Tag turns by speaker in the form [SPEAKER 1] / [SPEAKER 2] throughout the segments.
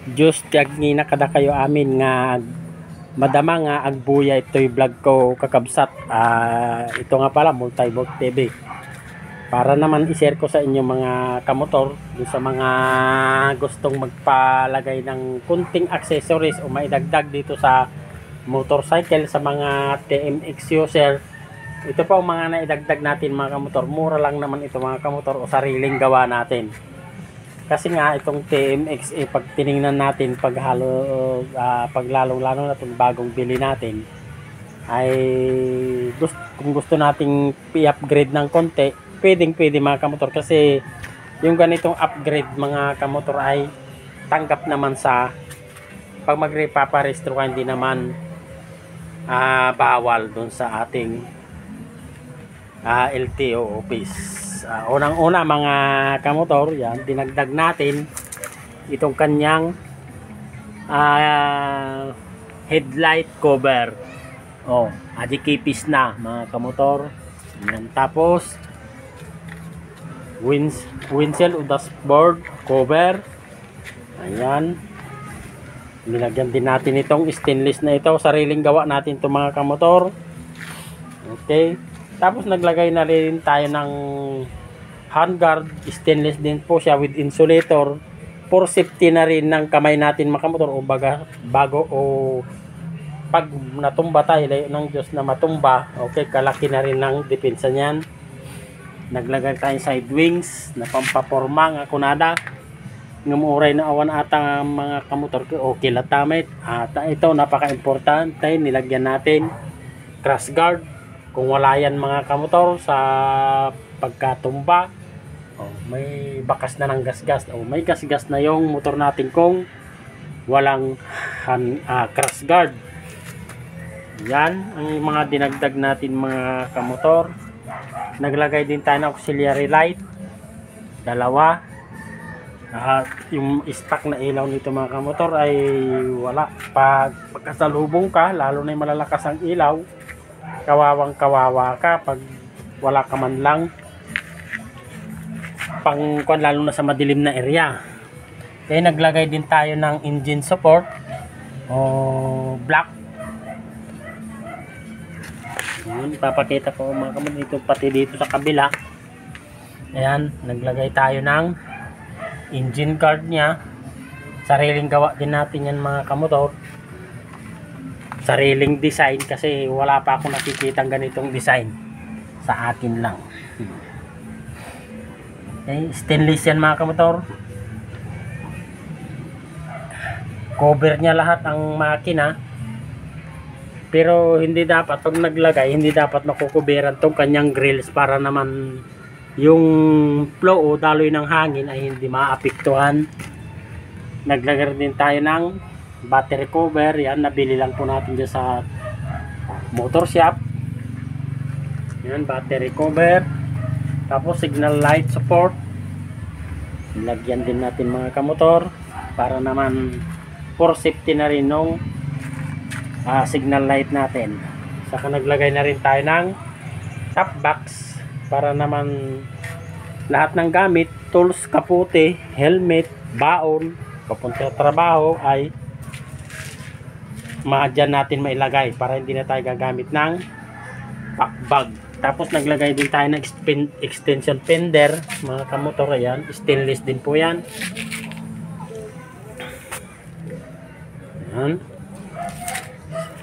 [SPEAKER 1] Diyos tiagni na kada kayo amin nga madama nga agbuya ito'y vlog ko kakabsat. Ito nga pala Multivolk TV. Para naman i-share ko sa inyo mga kamotor dun sa mga gustong magpalagay ng kunting accessories o maidagdag dito sa motorcycle sa mga TMX user. Ito pa ang mga naidagdag natin mga kamotor. Mura lang naman ito mga kamotor o sariling gawa natin. Kasi nga itong TMX pag tiningnan natin pag lalong-lalo na itong bagong bili natin ay kung gusto nating i-upgrade ng konti, pwede mga kamotor, kasi yung ganitong upgrade mga kamotor ay tanggap naman sa pag magrepaparestro ka, hindi naman bawal dun sa ating LTO office. Unang-una mga kamotor, yan, dinagdag natin itong kanyang headlight cover. Adikipis na mga kamotor. Yan. Tapos windshield o dashboard cover. Ayan. Nilagyan din natin itong stainless na ito. Sariling gawa natin ito mga kamotor. Okay. Tapos naglagay na rin tayo ng handguard, stainless din po siya with insulator for safety na rin ng kamay natin mga kamotor, o bago o pag natumba tayo, layo ng Diyos na matumba, okay, kalaki na rin ng depensa niyan. Naglagay tayo side wings na pampaporma nga kunada ngumuray na awan ata mga kamotor, okay latamit. Ito napaka-importante, nilagyan natin crash guard. Kung wala yan mga kamotor sa pagkatumba, may bakas na ng gasgas, may gasgas na yung motor natin kung walang crash guard. Yan ang mga dinagdag natin mga kamotor. Naglagay din tayo ng auxiliary light, dalawa. Yung stock na ilaw nito mga kamotor ay wala. Pagkasalubong ka, lalo na yung malalakas ang ilaw, kawawa ka pag wala ka man lang lalo na sa madilim na area. Kaya naglagay din tayo ng engine support o black. Yun, papakita ko mga kamotor dito, pati dito sa kabila. Ayan, naglagay tayo ng engine guard nya. Sariling gawa din natin yan mga kamotor. Sariling design kasi wala pa akong nakikitang ganitong design sa akin lang. Okay, stainless yan mga kamotor. Cover niya lahat ang makina. Pero hindi dapat, pag naglagay, hindi dapat makukuberan tong kanyang grills para naman yung flow o daloy ng hangin ay hindi maapektuhan. Naglagay din tayo ng battery cover. Yan, nabili lang po natin dyan sa motor shop. Yan, battery cover. Tapos signal light support, nilagyan din natin mga kamotor para naman for safety na rin nung signal light natin. Saka naglagay na rin tayo ng top box para naman lahat ng gamit, tools, kapote, helmet, baon, papunta sa trabaho ay dyan natin mailagay para hindi na tayo gagamit ng pack bag. Tapos naglagay din tayo ng extension fender mga kamotor. Ayan, stainless din po yan. Ayan,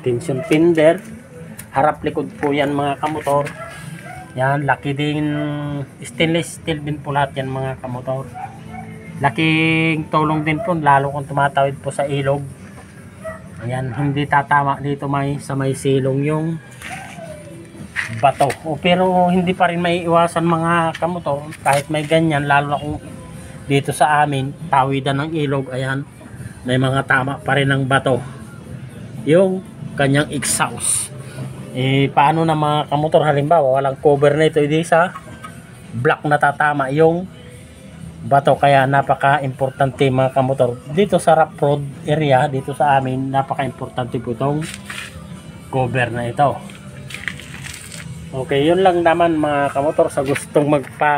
[SPEAKER 1] extension fender, harap likod po yan mga kamotor. Yan, laki din, stainless steel din po lahat yan mga kamotor. Laking tulong din po lalo kung tumatawid po sa ilog. Ayan, hindi tatama dito sa may silong yung bato. Pero hindi pa rin may iwasan mga kamotor kahit may ganyan, lalo na kung dito sa amin tawidan ng ilog. Ayan, may mga tama pa rin ng bato yung kanyang exhaust. Paano na mga kamotor, halimbawa walang cover na ito, hindi sa black na tatama yung bato. Kaya napaka-importante mga kamotor dito sa rough road area, dito sa amin napaka-importante po itong cover na ito. Okay, yun lang naman mga kamotor sa gustong magpa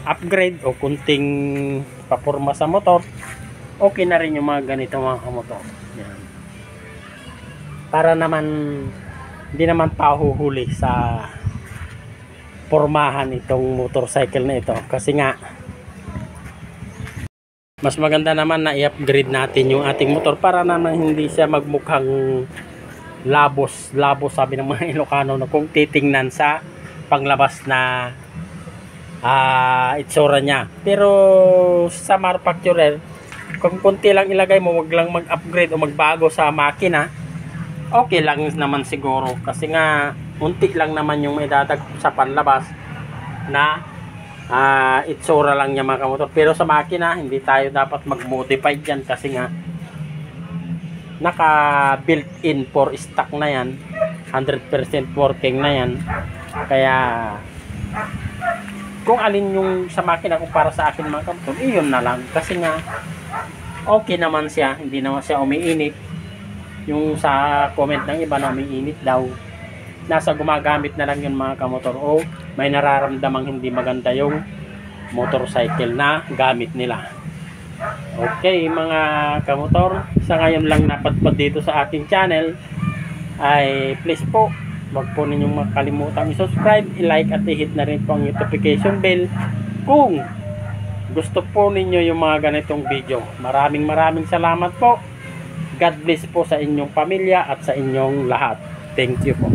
[SPEAKER 1] upgrade o kunting paporma sa motor. okay na rin yung mga ganito mga kamotor. Yan. Para naman hindi naman pahuhuli sa pormahan itong motorcycle na ito, kasi nga mas maganda naman na i-upgrade natin yung ating motor para naman hindi siya magmukhang labos sabi ng mga Ilocano na kung titingnan sa panglabas na itsura niya. Pero sa manufacturer, kung konti lang ilagay mo, wag lang mag-upgrade o magbago sa makina, okay lang naman siguro, kasi nga unti lang naman yung may dadag sa panlabas na itsura lang niya mga kamotor. Pero sa makina, hindi tayo dapat mag-modify dyan, kasi nga naka built-in for stock na yan, 100% working na yan. Kaya kung alin yung sa makina, kung para sa akin mga kamotor, iyon na lang, kasi nga okay naman siya, hindi naman siya umiinit. Yung sa comment ng iba na umiinit daw, nasa gumagamit na lang yun mga kamotor, o may nararamdamang hindi maganda yung motorcycle na gamit nila. Okay mga kamotor, sa ngayon lang napadpad dito sa ating channel, ay please po, wag po ninyong makalimutan i-subscribe, i-like at i-hit na rin po ang notification bell kung gusto po ninyo yung mga ganitong video. Maraming salamat po. God bless po sa inyong pamilya at sa inyong lahat. Thank you po.